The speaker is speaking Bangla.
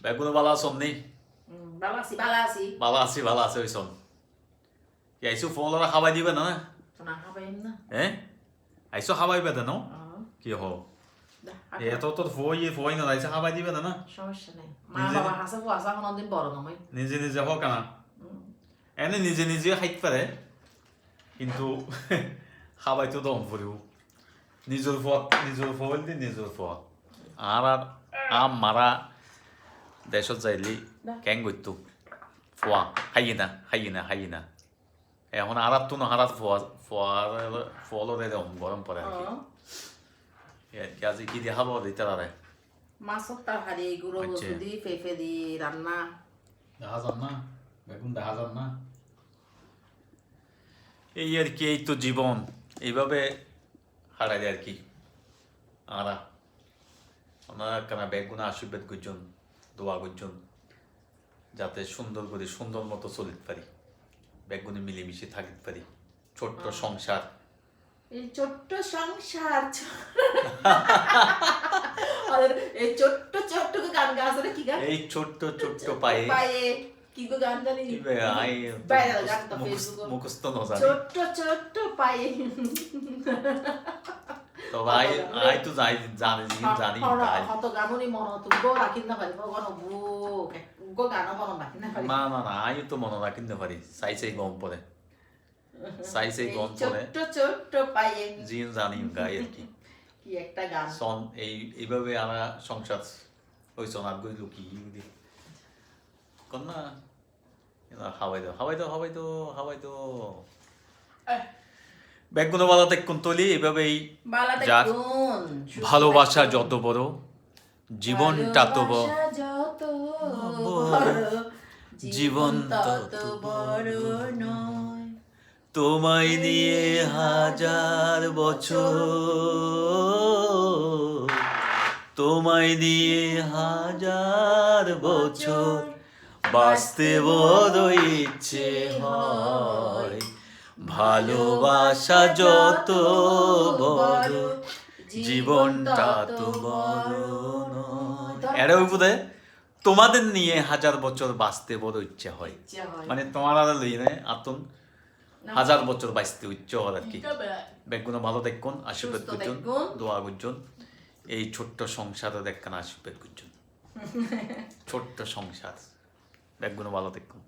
বেগুনো ভালো আছো নি? ভালো আছি ভালো আছে ওইসন। কি আইসো ফলরা খাবাই দিবে না? না খাবাইম না আইসো খাবাই বেদে ন? হ্যাঁ কি হো? এত তোর ফই না আইসো খাবাই দিবে না? সমস্যা নাই মা বাবা হাসা ফুয়াসা কোনদিন বড় নয় নিজে হোক না এনে নিজে খাইতে পারে কিন্তু খাবাই তো দম ফুরিব নিজের ফল দি নিজের ফল আর আম মারা দেশত যাইলি কেং গইতো ফোয়া খাইয়ে না এখন আর তো না হারাত ফলরে দম গরম পড়ে আর কি আজ কি দেখাবো দিতে পারে মাছর তরকারি গুঁড়ো আচ্ছা। গোসু দি পেঁপে দি রান্না দেখা যান না বেগুন দেখা যান না এই আর কি এই তো জীবন এইভাবে হারাই আর কি আরা ওনারা কেন বেগুন আশীর্বাদ করছেন দোয়া করছেন যাতে সুন্দর মতো চলিতে পারি বেগুনে মিলেমিশে থাকিতে পারি ছোট্ট সংসার এই ছোট্ট সংসার এই ছোট্ট গান গাছে কি গান এই ছোট্ট পায়ে পায়ে কি গো গান জানি ভাইরাল গান তো ফেসবুক মুখস্থ নজানি ছোট্ট পায়ে তো আই তো জানি গাই হত গামনি মন তুমি গো রাখিন না পারি গো গো গান মন রাখিন না পারি না আই তো মনে রাখিতে পারি চাই গম পড়ে চাই গম পড়ে ছোট্ট পায়ে জিন জানি গাই আর কি কি একটা গান সন এইভাবে আমরা সংসার ওই সোনার গই লুকি কন্যা হাওয়াই তো বেগুনো বালা তেকুন তলি এভাবেই যাক ভালোবাসা যত বড় জীবনটা তো জীবন তত বড় নয় তোমায় নিয়ে হাজার বছর তোমায় নিয়ে হাজার বছর বাঁচতে বড় ইচ্ছে হয় ভালোবাসা যত বড় জীবনটা তো বড় নয় এরা উপদে তোমাদের নিয়ে হাজার বছর বাঁচতে বড় ইচ্ছে হয় মানে তোমার আর লই না আতন হাজার বছর বাঁচতে ইচ্ছে হয় আর কি বেগুনো ভালো দেখুন আশীর্বাদ করছেন দোয়া করছেন এই ছোট্ট সংসারে দেখেন আশীর্বাদ করছেন ছোট্ট সংসার বেগুনো ভালো দেখুন